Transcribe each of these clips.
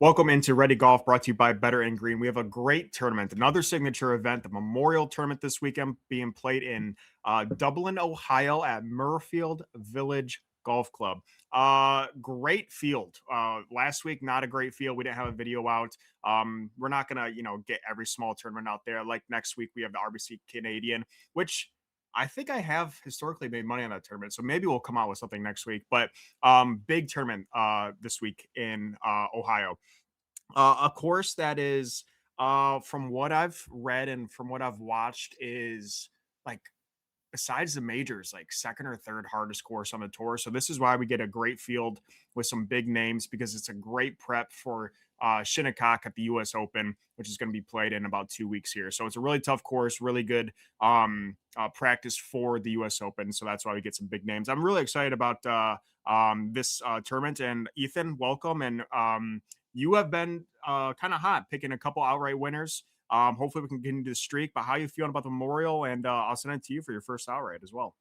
Welcome into Ready Golf, brought to you by Better and Green. We have a great tournament, another signature event, the Memorial Tournament this weekend being played in Dublin, Ohio at Murfield Village Golf Club. Great field. Last week, not a great field. We didn't have a video out. We're not gonna, get every small tournament out there. Like next week, we have the RBC Canadian, which I think I have historically made money on that tournament. So maybe we'll come out with something next week. But big tournament this week in Ohio. A course that is, from what I've read and from what I've watched, is like besides the majors, like second or third hardest course on the tour. So this is why we get a great field with some big names because it's a great prep for Shinnecock at the U.S. Open, which is going to be played in about 2 weeks here. So it's a really tough course, really good practice for the U.S. Open. So that's why we get some big names. I'm really excited about this tournament. And Ethan, welcome. And you have been kind of hot, picking a couple outright winners. Hopefully we can get into the streak. But how you feeling about the Memorial? And I'll send it to you for your first outright as well.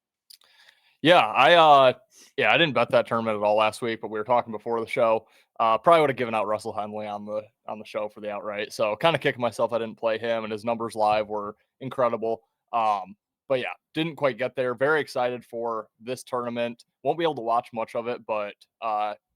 I didn't bet that tournament at all last week, but we were talking before the show. Probably would have given out Russell Henley on the show for the outright. So kind of kicking myself I didn't play him, and his numbers live were incredible. But yeah, didn't quite get there. Very excited for this tournament. Won't be able to watch much of it, but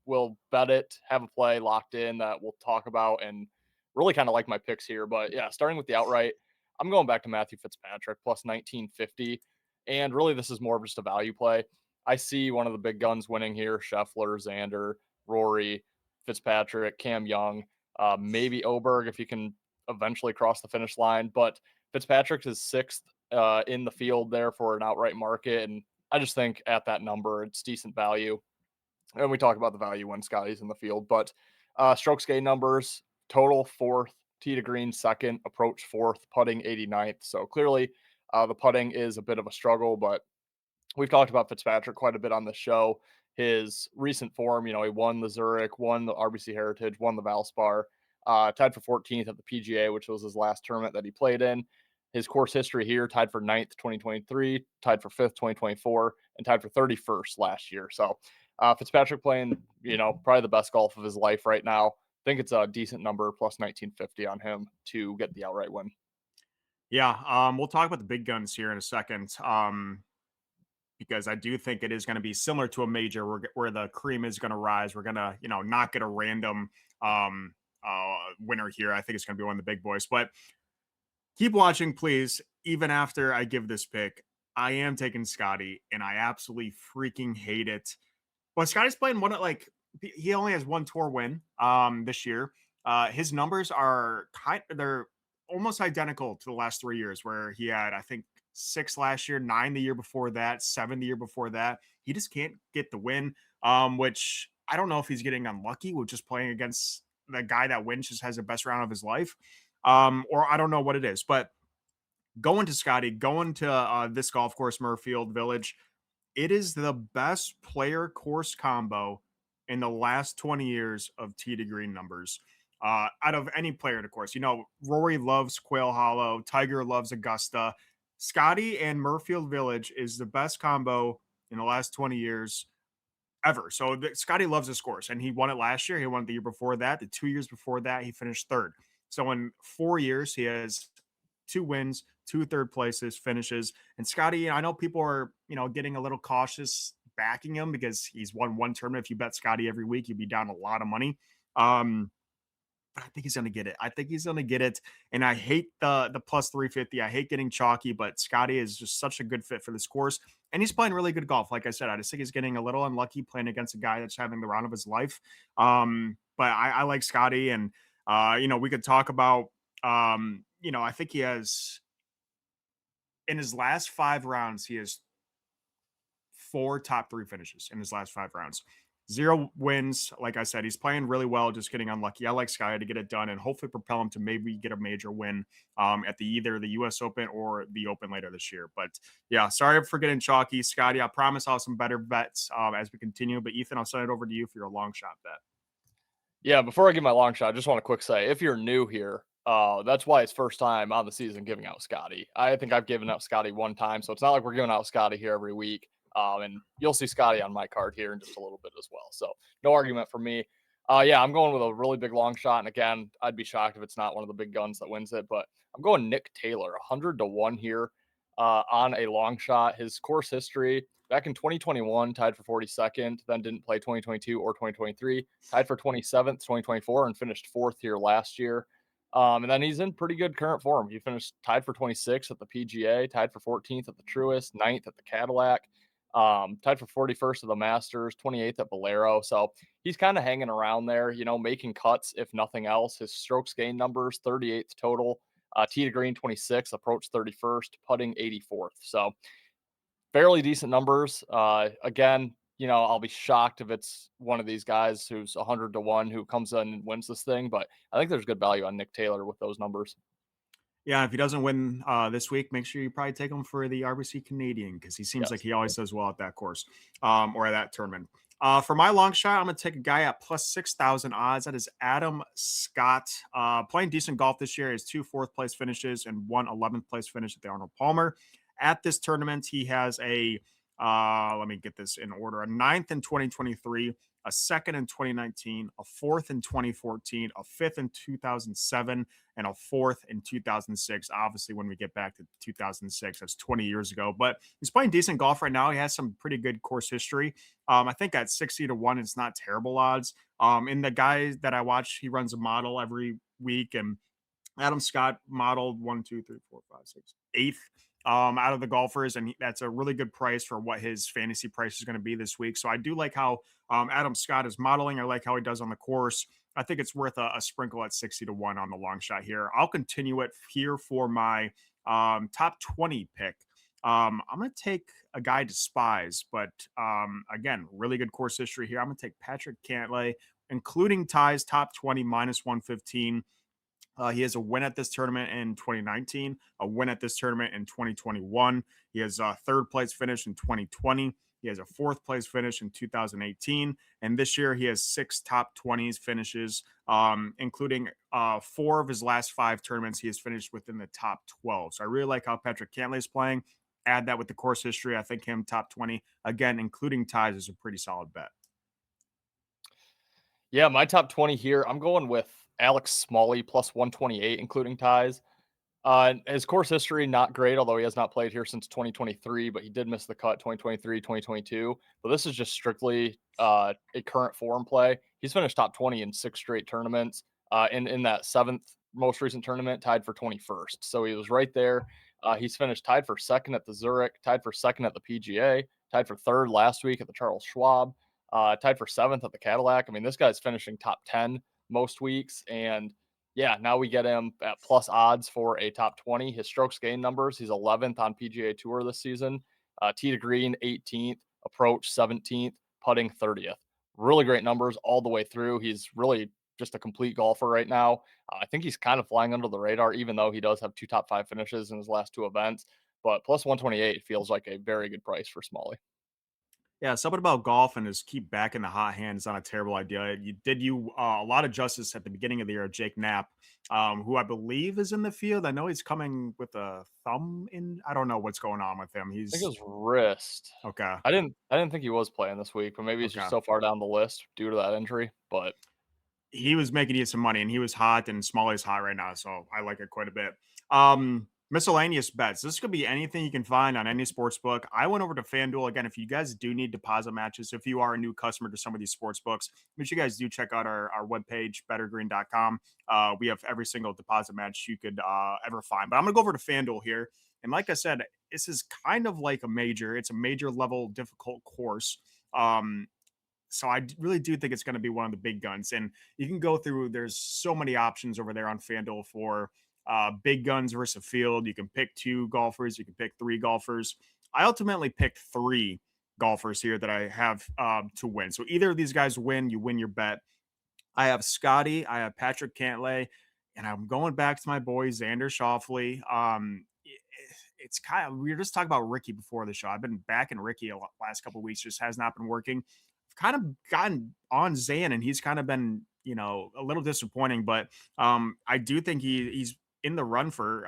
we'll bet it, have a play locked in that we'll talk about, and really kind of like my picks here. But yeah, starting with the outright, I'm going back to Matthew Fitzpatrick plus 1950. And really, this is more of just a value play. I see one of the big guns winning here: Scheffler, Xander, Rory, Fitzpatrick, Cam Young, maybe Oberg if he can eventually cross the finish line. But Fitzpatrick is sixth in the field there for an outright market. And I just think at that number, it's decent value. And we talk about the value when Scotty's in the field. But strokes gain numbers: total fourth, tee to green second, approach fourth, putting 89th. So clearly, the putting is a bit of a struggle, but we've talked about Fitzpatrick quite a bit on the show. His recent form, he won the Zurich, won the RBC Heritage, won the Valspar, tied for 14th at the PGA, which was his last tournament that he played in. His course history here: tied for 9th, 2023, tied for 5th, 2024, and tied for 31st last year. So Fitzpatrick playing, probably the best golf of his life right now. I think it's a decent number, plus 1950 on him to get the outright win. Yeah, we'll talk about the big guns here in a second. Because I do think it is going to be similar to a major where the cream is going to rise. We're going to, not get a random winner here. I think it's going to be one of the big boys. But keep watching, please. Even after I give this pick, I am taking Scotty, and I absolutely freaking hate it. But Scotty's playing he only has one tour win this year. His numbers are they're almost identical to the last 3 years, where he had, I think, 6 last year, 9 the year before that, 7 the year before that. He just can't get the win, which I don't know if he's getting unlucky with just playing against the guy that wins, just has the best round of his life, or I don't know what it is. But going to Scotty, going to this golf course, Murfield Village, it is the best player course combo in the last 20 years of tee to green numbers. Out of any player, of course. Rory loves Quail Hollow, Tiger loves Augusta. Scotty and Murfield Village is the best combo in the last 20 years ever. So Scotty loves this course, and he won it last year. He won it the year before that. The 2 years before that, he finished third. So in 4 years, he has 2 wins, 2 third places, finishes. And Scotty, I know people are, getting a little cautious backing him because he's won one tournament. If you bet Scotty every week, you'd be down a lot of money. But I think he's going to get it. I think he's going to get it. And I hate the plus 350. I hate getting chalky, but Scotty is just such a good fit for this course. And he's playing really good golf. Like I said, I just think he's getting a little unlucky playing against a guy that's having the round of his life. But I like Scotty. And, we could talk about, I think he has, in his last 5 rounds, he has 4 top 3 finishes in his last 5 rounds. 0 wins. Like I said, he's playing really well, just getting unlucky. I like Sky to get it done and hopefully propel him to maybe get a major win at either the U.S. Open or the Open later this year. But yeah, sorry for getting chalky, Scotty. I promise I'll have some better bets as we continue. But Ethan, I'll send it over to you for your long shot bet. Yeah, before I give my long shot, I just want to quick say, if you're new here, that's why it's first time on the season giving out Scotty. I think I've given out Scotty one time, so it's not like we're giving out Scotty here every week. And you'll see Scotty on my card here in just a little bit as well. So no argument for me. Yeah, I'm going with a really big long shot, and again, I'd be shocked if it's not one of the big guns that wins it, but I'm going Nick Taylor, 100 to 1 here on a long shot. His course history back in 2021, tied for 42nd, then didn't play 2022 or 2023, tied for 27th, 2024, and finished fourth here last year. And then he's in pretty good current form. He finished tied for 26th at the PGA, tied for 14th at the Truist, ninth at the Cadillac, tied for 41st at the Masters, 28th at Valero. So he's kind of hanging around there, making cuts if nothing else. His strokes gain numbers 38th total, tee to green 26, approach 31st, putting 84th. So fairly decent numbers. Again, I'll be shocked if it's one of these guys who's 100 to 1 who comes in and wins this thing, but I think there's good value on Nick Taylor with those numbers. Yeah, if he doesn't win this week, make sure you probably take him for the RBC Canadian because he seems like Yes. he always does well at that course or at that tournament. For my long shot, I'm going to take a guy at plus 6,000 odds. That is Adam Scott. Playing decent golf this year. He has two fourth place finishes and one 11th place finish at the Arnold Palmer. At this tournament, he has let me get this in order, a ninth in 2023, a second in 2019, a fourth in 2014, a fifth in 2007, and a fourth in 2006. Obviously, when we get back to 2006, that's 20 years ago. But he's playing decent golf right now. He has some pretty good course history. I think at 60 to 1, it's not terrible odds. And the guy that I watch, he runs a model every week, and Adam Scott modeled one, two, three, four, five, six, eighth out of the golfers, and that's a really good price for what his fantasy price is going to be this week. So I do like how Adam Scott is modeling. I like how he does on the course. I think it's worth a sprinkle at 60 to 1 on the long shot here. I'll continue it here for my top 20 pick. I'm going to take a guy to spies, but again, really good course history here. I'm going to take Patrick Cantlay, including ties, top 20 minus 115. He has a win at this tournament in 2019, a win at this tournament in 2021. He has a third place finish in 2020. He has a fourth place finish in 2018. And this year, he has six top 20s finishes, including four of his last five tournaments. He has finished within the top 12. So I really like how Patrick Cantlay is playing. Add that with the course history. I think him top 20, again, including ties, is a pretty solid bet. Yeah, my top 20 here, I'm going with Alex Smalley plus 128, including ties. His course history, not great, although he has not played here since 2023, but he did miss the cut 2023, 2022. But this is just strictly a current form play. He's finished top 20 in six straight tournaments. In that seventh most recent tournament, tied for 21st. So he was right there. He's finished tied for second at the Zurich, tied for second at the PGA, tied for third last week at the Charles Schwab, tied for seventh at the Cadillac. I mean, this guy's finishing top 10 most weeks. And yeah, now we get him at plus odds for a top 20. His strokes gain numbers, he's 11th on PGA Tour this season. Tee to green, 18th, approach, 17th, putting, 30th. Really great numbers all the way through. He's really just a complete golfer right now. I think he's kind of flying under the radar, even though he does have two top five finishes in his last two events. But plus 128 feels like a very good price for Smalley. Yeah, something about golf and just keep back in the hot hand is not a terrible idea. You did a lot of justice at the beginning of the year, Jake Knapp, who I believe is in the field. I know he's coming with a thumb in. I don't know what's going on with him. I think He's his wrist. okay. I didn't think he was playing this week, but maybe he's just Okay. so far down the list due to that injury. But He was making you some money and he was hot and Smalley's hot right now. So I like it quite a bit. Miscellaneous bets. This could be anything you can find on any sports book. I went over to FanDuel again. If you guys do need deposit matches, if you are a new customer to some of these sports books, make sure you guys do check out our webpage, bettergreen.com. We have every single deposit match you could ever find. But I'm going to go over to FanDuel here. And like I said, this is kind of like a major. It's a major level difficult course. So really do think it's going to be one of the big guns. And you can go through, there's so many options over there on FanDuel for big guns versus a field. You can pick two golfers, you can pick three golfers. I ultimately picked three golfers here that I have to win. So either of these guys win, you win your bet. I have Scotty, I have Patrick Cantlay, and I'm going back to my boy Xander Schauffele. It's kind of, we were just talking about Ricky before the show. I've been backing Ricky last couple of weeks, just has not been working. I've kind of gotten on Zan, and he's kind of been, a little disappointing. But I do think he's in the run for,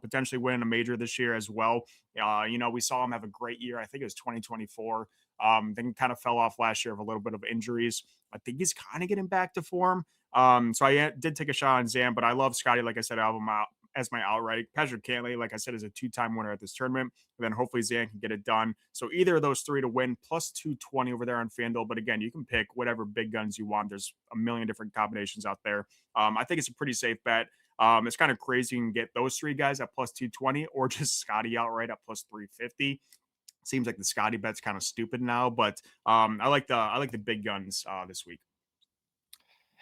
potentially winning a major this year as well. We saw him have a great year. I think it was 2024. Then kind of fell off last year of a little bit of injuries. I think he's kind of getting back to form. So I did take a shot on Zam, but I love Scotty. Like I said, I have him out as my outright. Patrick Cantley, like I said, is a two-time winner at this tournament. And then hopefully Zan can get it done. So either of those three to win, plus 220 over there on FanDuel. But again, you can pick whatever big guns you want. There's a million different combinations out there. I think it's a pretty safe bet. It's kind of crazy you can get those three guys at plus 220 or just Scotty outright at plus 350. Seems like the Scotty bet's kind of stupid now, but I like the big guns this week.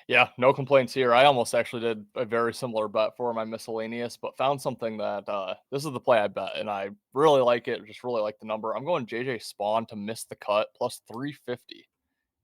Yeah, no complaints here. I almost actually did a very similar bet for my miscellaneous, but found something that this is the play I bet, and I really like it. Just really like the number. I'm going JJ Spawn to miss the cut plus 350.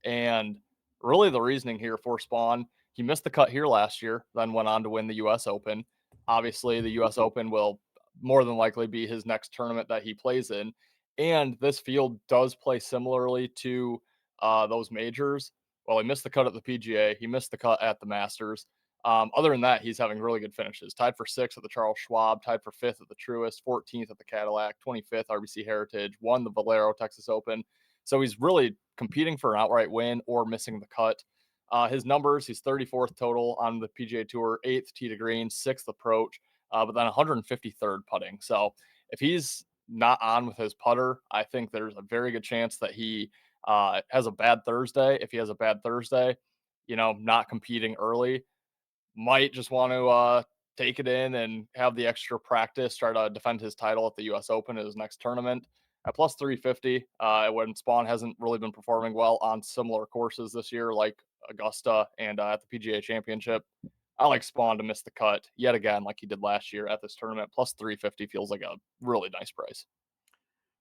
And really, the reasoning here for Spawn, he missed the cut here last year, then went on to win the US Open. Obviously, the US Open will more than likely be his next tournament that he plays in. And this field does play similarly to those majors. Well, he missed the cut at the PGA, he missed the cut at the Masters. Other than that, he's having really good finishes. Tied for sixth at the Charles Schwab, tied for fifth at the Truist, 14th at the Cadillac, 25th RBC Heritage, won the Valero Texas Open. So he's really competing for an outright win or missing the cut. His numbers, he's 34th total on the PGA Tour, 8th tee to green, 6th approach, but then 153rd putting. So if he's not on with his putter, I think there's a very good chance that he has a bad Thursday. If he has a bad Thursday, not competing early, might just want to take it in and have the extra practice, try to defend his title at the US Open in his next tournament. At plus 350, when Spawn hasn't really been performing well on similar courses this year, like Augusta and at the PGA Championship, I like Spawn to miss the cut yet again, like he did last year at this tournament. Plus 350 feels like a really nice price.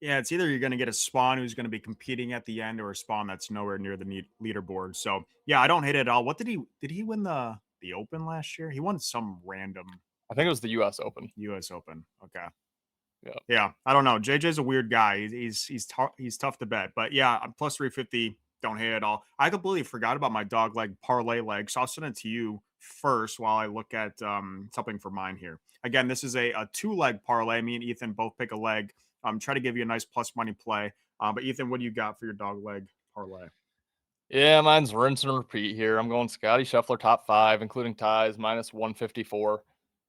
Yeah, it's either you're going to get a Spawn who's going to be competing at the end, or a Spawn that's nowhere near the leaderboard. So yeah, I don't hate it at all. What did he win the Open last year? He won some random I think it was the US Open. U.S. Open. Okay. Yeah. Yeah, I don't know. JJ's a weird guy. He's tough to bet, but yeah, plus 350. Don't hate it at all. I completely forgot about my dog leg parlay leg, so I'll send it to you first while I look at something for mine here. Again, this is a two-leg parlay. Me and Ethan both pick a leg. Try to give you a nice plus money play. But Ethan, what do you got for your dog leg parlay? Yeah, mine's rinse and repeat here. I'm going Scotty Scheffler top five, including ties, minus 154.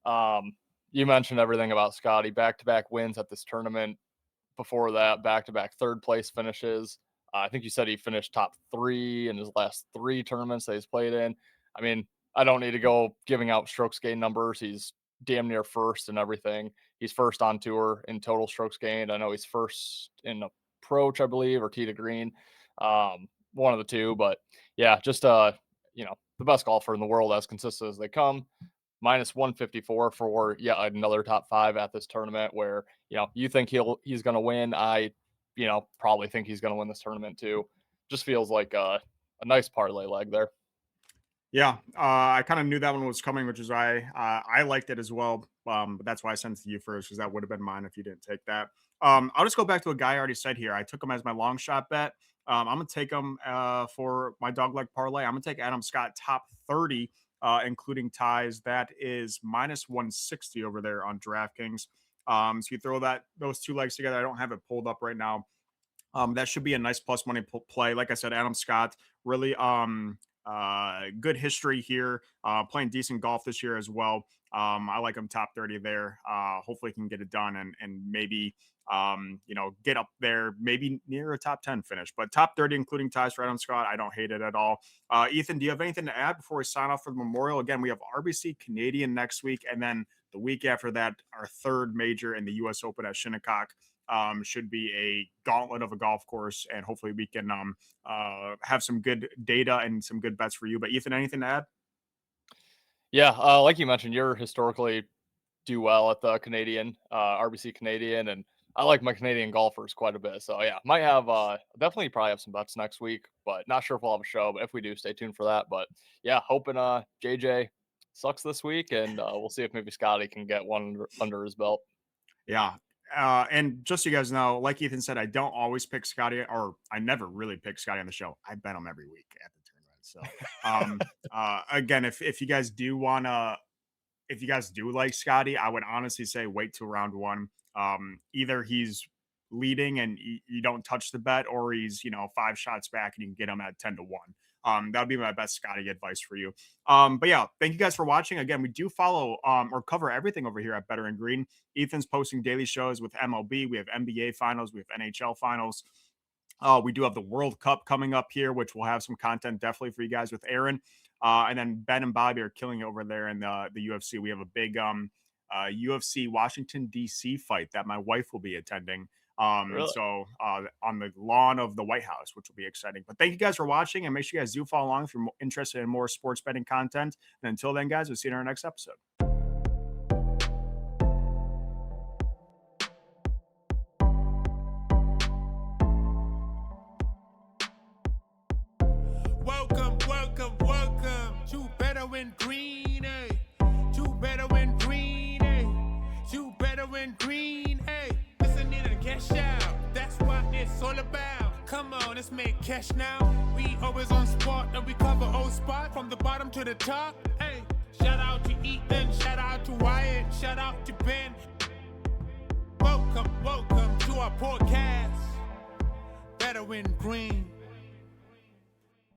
Um, you mentioned everything about Scotty, back to back wins at this tournament. Before that, back to back third place finishes. I think you said he finished top three in his last three tournaments that he's played in. I mean, I don't need to go giving out strokes gain numbers. He's damn near first and everything. He's first on tour in total strokes gained. I know he's first in approach, I believe, or tee to green. One of the two, but yeah, just the best golfer in the world, as consistent as they come. Minus 154 for yet another top five at this tournament where, you think he's going to win. I, probably think he's going to win this tournament too. Just feels like a nice parlay leg there. Yeah, I kind of knew that one was coming, which is why I liked it as well. But that's why I sent it to you first, because that would have been mine if you didn't take that. I'll just go back to a guy I already said here. I took him as my long shot bet. I'm gonna take him for my dog leg parlay. I'm gonna take Adam Scott top 30, including ties. That is minus 160 over there on DraftKings. So you throw those two legs together. I don't have it pulled up right now. That should be a nice plus money play. Like I said, Adam Scott really good history here. Playing decent golf this year as well. I like him top 30 there. Hopefully, he can get it done and maybe get up there, maybe near a top 10 finish. But top 30, including ties for Adam Scott, I don't hate it at all. Ethan, do you have anything to add before we sign off for the Memorial? Again, we have RBC Canadian next week, and then the week after that, our third major in the U.S. Open at Shinnecock. Should be a gauntlet of a golf course, and hopefully we can have some good data and some good bets for you. But Ethan, anything to add? Yeah, like you mentioned, you're historically do well at the Canadian, RBC Canadian, and I like my Canadian golfers quite a bit. So yeah, might have definitely probably have some bets next week, but not sure if we'll have a show. But if we do, stay tuned for that. But yeah, hoping JJ sucks this week, and we'll see if maybe Scotty can get one under his belt. Yeah. And just so you guys know, like Ethan said, I don't always pick Scotty, or I never really pick Scotty on the show. I bet him every week at the tournament. So, again, if you guys do wanna, if you guys do like Scotty, I would honestly say wait till round one. Either he's leading and you don't touch the bet, or he's 5 shots back and you can get him at 10-1. That would be my best Scotty advice for you. But yeah, thank you guys for watching. Again, we do follow or cover everything over here at Better and Green. Ethan's posting daily shows with MLB. We have NBA finals. We have NHL finals. We do have the World Cup coming up here, which will have some content definitely for you guys with Aaron. And then Ben and Bobby are killing it over there in the UFC. We have a big UFC Washington, D.C. fight that my wife will be attending. Really? So on the lawn of the White House, which will be exciting. But thank you guys for watching, and make sure you guys do follow along if you're interested in more sports betting content. And until then, guys, we'll see you in our next episode. Welcome, welcome, welcome to Better and Green, eh? To Better and Green, eh? To Better and Green, eh? Listen in and cash out, that's what it's all about. Come on, let's make cash now. We always on spot and we cover all spot from the bottom to the top, eh? Shout out to Ethan, shout out to Wyatt, shout out to Ben. Welcome, welcome to our podcast, Better and Green.